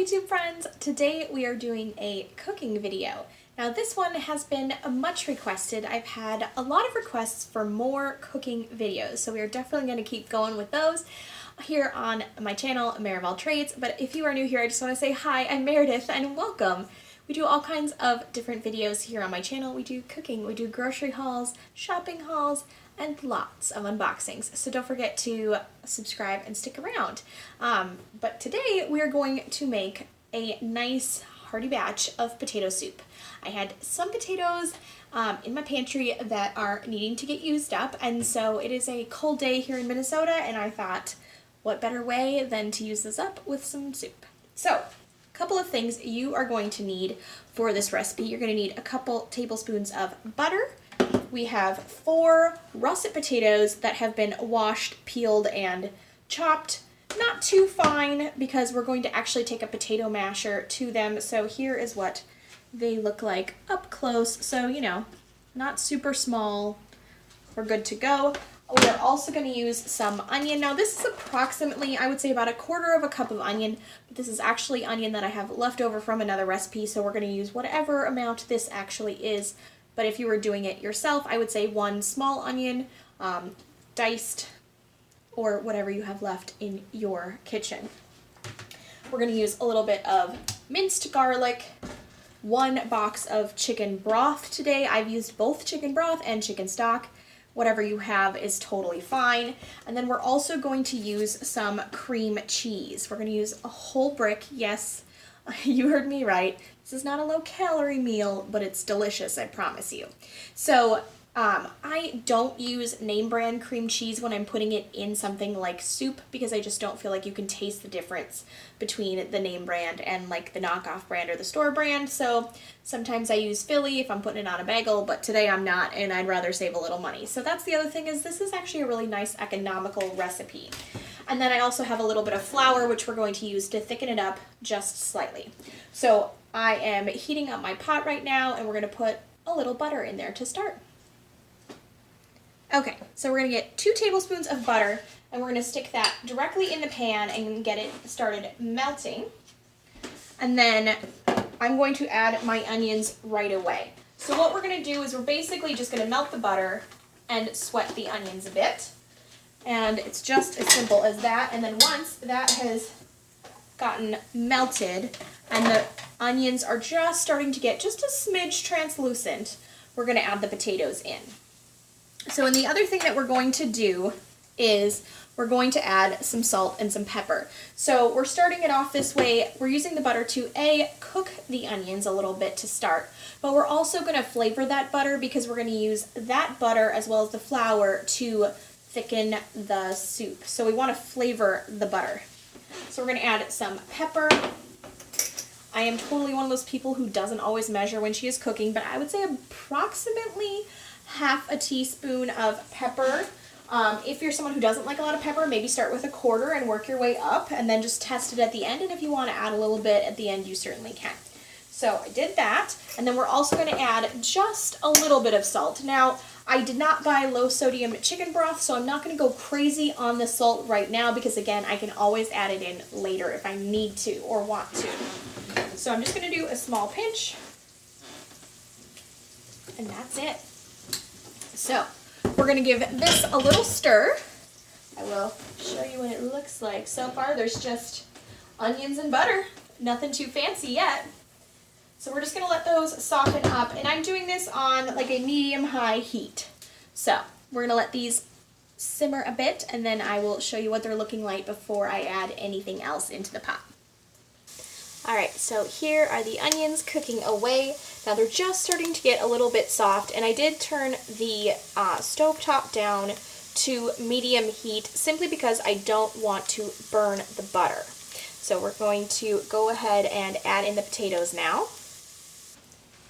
YouTube friends! Today we are doing a cooking video. Now this one has been much requested. I've had a lot of requests for more cooking videos, so we are definitely going to keep going with those here on my channel, mereofalltrades. But if you are new here, I just want to say hi, I'm Meredith and welcome! We do all kinds of different videos here on my channel. We do cooking, we do grocery hauls, shopping hauls, and lots of unboxings. So don't forget to subscribe and stick around. But today we are going to make a nice hearty batch of potato soup. I had some potatoes in my pantry that are needing to get used up, and so it is a cold day here in Minnesota, and I thought, what better way than to use this up with some soup. So, a couple of things you are going to need for this recipe. You're going to need a couple tablespoons of butter. We have 4 russet potatoes that have been washed, peeled, and chopped. Not too fine because we're going to actually take a potato masher to them. So here is what they look like up close. So, you know, not super small. We're good to go. We are also going to use some onion. Now this is approximately, I would say, about 1/4 cup of onion. But this is actually onion that I have left over from another recipe. So we're going to use whatever amount this actually is. But if you were doing it yourself, I would say 1 small onion, diced, or whatever you have left in your kitchen. We're going to use a little bit of minced garlic, 1 box of chicken broth today. I've used both chicken broth and chicken stock. Whatever you have is totally fine. And then we're also going to use some cream cheese. We're going to use a whole brick. Yes, you heard me right. This is not a low-calorie meal, but it's delicious, I promise you. So, I don't use name brand cream cheese when I'm putting it in something like soup because I just don't feel like you can taste the difference between the name brand and like the knockoff brand or the store brand. So sometimes I use Philly if I'm putting it on a bagel, but today I'm not and I'd rather save a little money. So that's the other thing, is this is actually a really nice economical recipe. And then I also have a little bit of flour, which we're going to use to thicken it up just slightly. So I am heating up my pot right now and we're going to put a little butter in there to start. Okay, so we're going to get 2 tablespoons of butter, and we're going to stick that directly in the pan and get it started melting. And then I'm going to add my onions right away. So what we're going to do is we're basically just going to melt the butter and sweat the onions a bit. And it's just as simple as that. And then once that has gotten melted and the onions are just starting to get just a smidge translucent, we're going to add the potatoes in. So, and the other thing that we're going to do is we're going to add some salt and some pepper. So we're starting it off this way. We're using the butter to cook the onions a little bit to start, but we're also going to flavor that butter because we're going to use that butter as well as the flour to thicken the soup. So we want to flavor the butter. So we're going to add some pepper. I am totally one of those people who doesn't always measure when she is cooking, but I would say approximately 1/2 teaspoon of pepper. If you're someone who doesn't like a lot of pepper, maybe start with 1/4 and work your way up and then just test it at the end. And if you want to add a little bit at the end, you certainly can. So I did that. And then we're also going to add just a little bit of salt. Now, I did not buy low sodium chicken broth, so I'm not going to go crazy on the salt right now because, again, I can always add it in later if I need to or want to. So I'm just going to do a small pinch. And that's it. So, we're going to give this a little stir. I will show you what it looks like. So far, there's just onions and butter. Nothing too fancy yet. So we're just going to let those soften up. And I'm doing this on like a medium-high heat. So, we're going to let these simmer a bit, and then I will show you what they're looking like before I add anything else into the pot. Alright, so here are the onions cooking away. Now they're just starting to get a little bit soft, and I did turn the stovetop down to medium heat simply because I don't want to burn the butter. So we're going to go ahead and add in the potatoes now.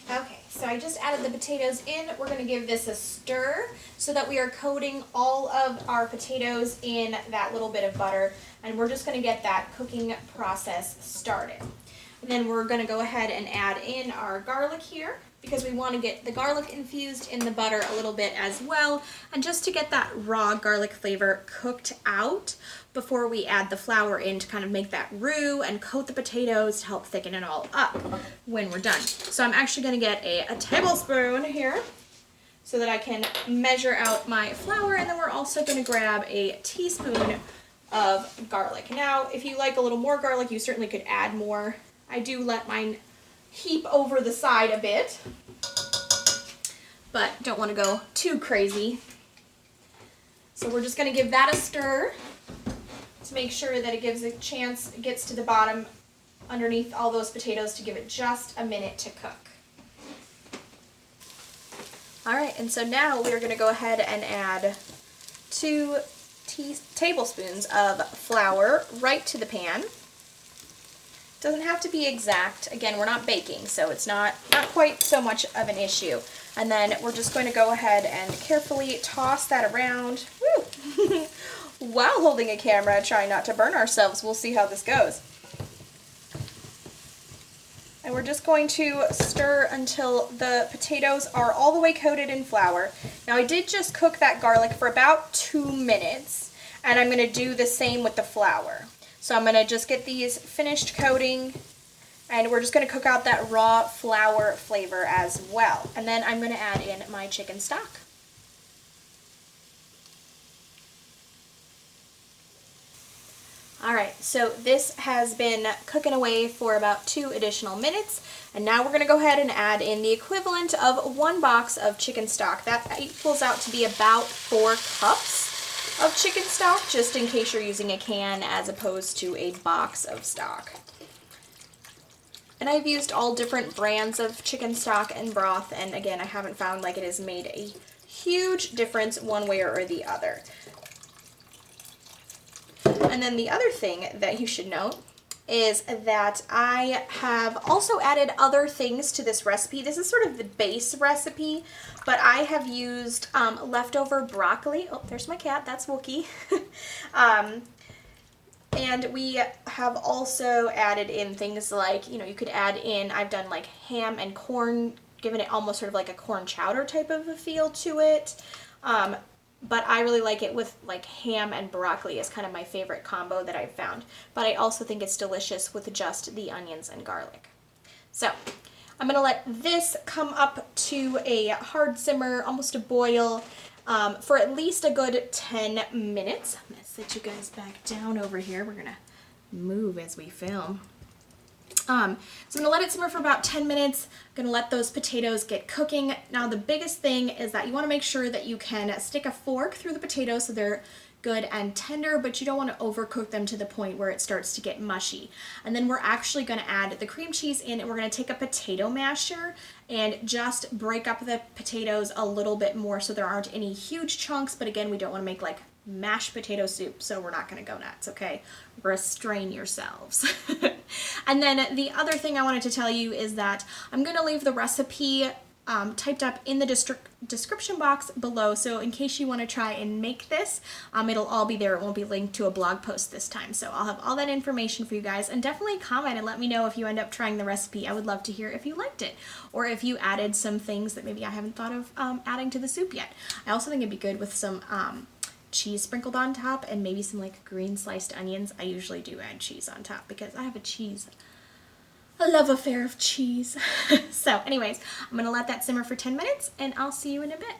Okay, so I just added the potatoes in. We're going to give this a stir so that we are coating all of our potatoes in that little bit of butter, and we're just going to get that cooking process started. And then we're going to go ahead and add in our garlic here. because we want to get the garlic infused in the butter a little bit as well, and just to get that raw garlic flavor cooked out before we add the flour in to kind of make that roux and coat the potatoes to help thicken it all up when we're done. So I'm actually going to get a tablespoon here so that I can measure out my flour, and then we're also going to grab a teaspoon of garlic. Now, if you like a little more garlic, you certainly could add more. I do let mine heap over the side a bit, but don't want to go too crazy. So we're just going to give that a stir to make sure that it gives a chance, it gets to the bottom underneath all those potatoes, to give it just a minute to cook. All right, and so now we're going to go ahead and add 2 tablespoons of flour right to the pan. Doesn't have to be exact. Again, we're not baking, so it's not quite so much of an issue. And then we're just going to go ahead and carefully toss that around while holding a camera, trying not to burn ourselves. We'll see how this goes. And we're just going to stir until the potatoes are all the way coated in flour. Now, I did just cook that garlic for about 2 minutes, and I'm going to do the same with the flour. So I'm going to just get these finished coating, and we're just going to cook out that raw flour flavor as well. And then I'm going to add in my chicken stock. Alright, so this has been cooking away for about 2 additional minutes, and now we're going to go ahead and add in the equivalent of 1 box of chicken stock. That equals out to be about 4 cups of chicken stock, just in case you're using a can as opposed to a box of stock. And I've used all different brands of chicken stock and broth, and again, I haven't found like it has made a huge difference one way or the other. And then the other thing that you should note is that I have also added other things to this recipe. This is sort of the base recipe, but I have used leftover broccoli. Oh, there's my cat. That's Wookie. And we have also added in things like, you know, you could add in, I've done like ham and corn, giving it almost sort of like a corn chowder type of a feel to it. But I really like it with like ham and broccoli is kind of my favorite combo that I've found. But I also think it's delicious with just the onions and garlic. So I'm going to let this come up to a hard simmer, almost a boil, for at least a good 10 minutes. I'm going to sit you guys back down over here. We're going to move as we film. So I'm going to let it simmer for about 10 minutes. I'm going to let those potatoes get cooking. Now the biggest thing is that you want to make sure that you can stick a fork through the potatoes so they're good and tender, but you don't want to overcook them to the point where it starts to get mushy. And then we're actually going to add the cream cheese in, and we're going to take a potato masher and just break up the potatoes a little bit more so there aren't any huge chunks, but again, we don't want to make like mashed potato soup, so we're not going to go nuts, okay? Restrain yourselves. And then the other thing I wanted to tell you is that I'm going to leave the recipe typed up in the description box below, so in case you want to try and make this, it'll all be there. It won't be linked to a blog post this time, so I'll have all that information for you guys, and definitely comment and let me know if you end up trying the recipe. I would love to hear if you liked it, or if you added some things that maybe I haven't thought of adding to the soup yet. I also think it'd be good with some cheese sprinkled on top and maybe some like green sliced onions. I usually do add cheese on top because I have a love affair of cheese. So anyways, I'm going to let that simmer for 10 minutes and I'll see you in a bit.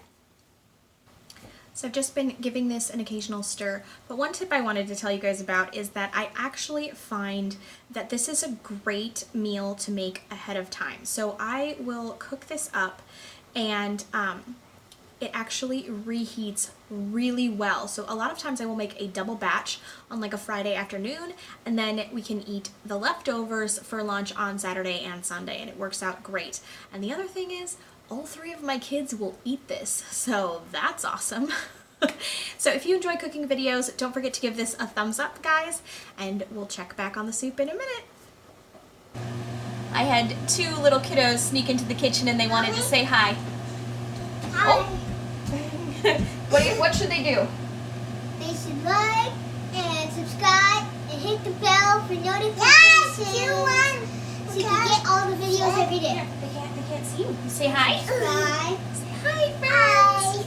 So I've just been giving this an occasional stir, but one tip I wanted to tell you guys about is that I actually find that this is a great meal to make ahead of time. So I will cook this up, and it actually reheats really well. So a lot of times I will make a double batch on like a Friday afternoon, and then we can eat the leftovers for lunch on Saturday and Sunday, and it works out great. And the other thing is, all 3 of my kids will eat this, so that's awesome. So if you enjoy cooking videos, don't forget to give this a thumbs up, guys, and we'll check back on the soup in a minute. I had 2 little kiddos sneak into the kitchen and they wanted to say hi. Hi. Oh. What should they do? They should like and subscribe and hit the bell for notifications. Yes, so you can get all the videos every day. can't see you. Say hi. Bye. Say hi, friends.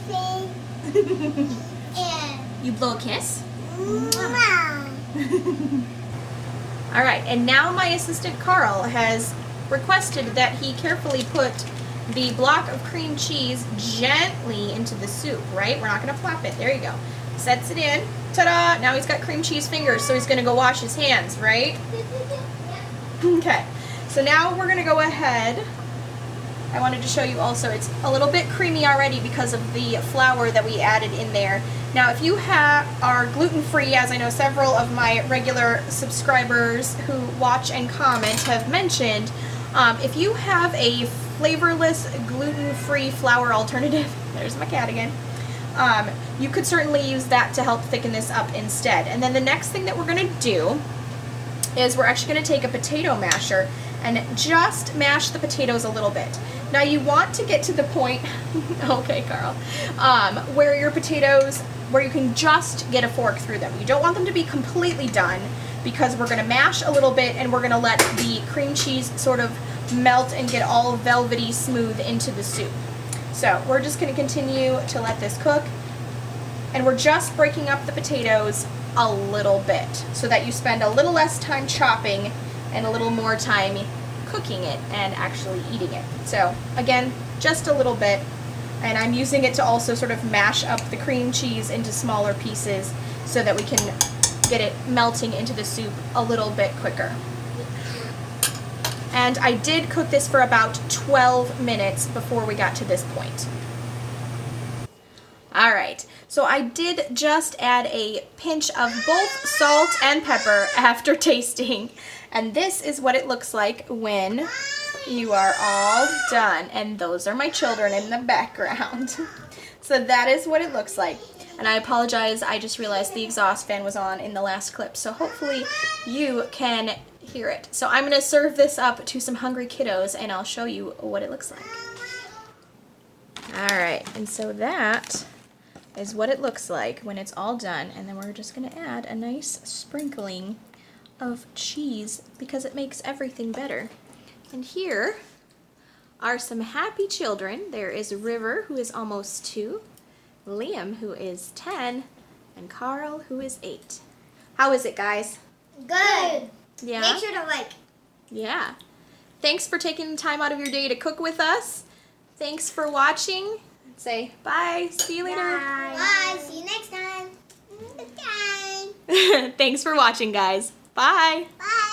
And You blow a kiss. Mwah. All right, and now my assistant Carl has requested that he carefully put the block of cream cheese gently into the soup, right? We're not gonna flap it. There you go. Sets it in. Ta-da! Now he's got cream cheese fingers, so he's gonna go wash his hands, right? Okay, so now we're gonna go ahead. I wanted to show you also, it's a little bit creamy already because of the flour that we added in there. Now if you are gluten-free, as I know several of my regular subscribers who watch and comment have mentioned, if you have a flavorless gluten-free flour alternative, there's my cat again, you could certainly use that to help thicken this up instead. And then the next thing that we're going to do is we're actually going to take a potato masher and just mash the potatoes a little bit. Now you want to get to the point, okay Carl, where your potatoes, where you can just get a fork through them. You don't want them to be completely done because we're going to mash a little bit and we're going to let the cream cheese sort of melt and get all velvety smooth into the soup. So we're just going to continue to let this cook, and we're just breaking up the potatoes a little bit so that you spend a little less time chopping and a little more time cooking it and actually eating it. So again, just a little bit, and I'm using it to also sort of mash up the cream cheese into smaller pieces so that we can get it melting into the soup a little bit quicker. And I did cook this for about 12 minutes before we got to this point. All right, so I did just add a pinch of both salt and pepper after tasting, and this is what it looks like when you are all done. And those are my children in the background. So that is what it looks like. And I apologize, I just realized the exhaust fan was on in the last clip, so hopefully you can hear it. So I'm going to serve this up to some hungry kiddos, and I'll show you what it looks like. All right, and so that is what it looks like when it's all done, and then we're just going to add a nice sprinkling of cheese because it makes everything better. And here are some happy children. There is River, who is almost 2, Liam, who is 10, and Carl, who is 8. How is it, guys? Good. Yeah? Make sure to like. Yeah. Thanks for taking time out of your day to cook with us. Thanks for watching. Say bye. See you later. Bye. Bye. See you next time. Next time. Thanks for watching, guys. Bye. Bye.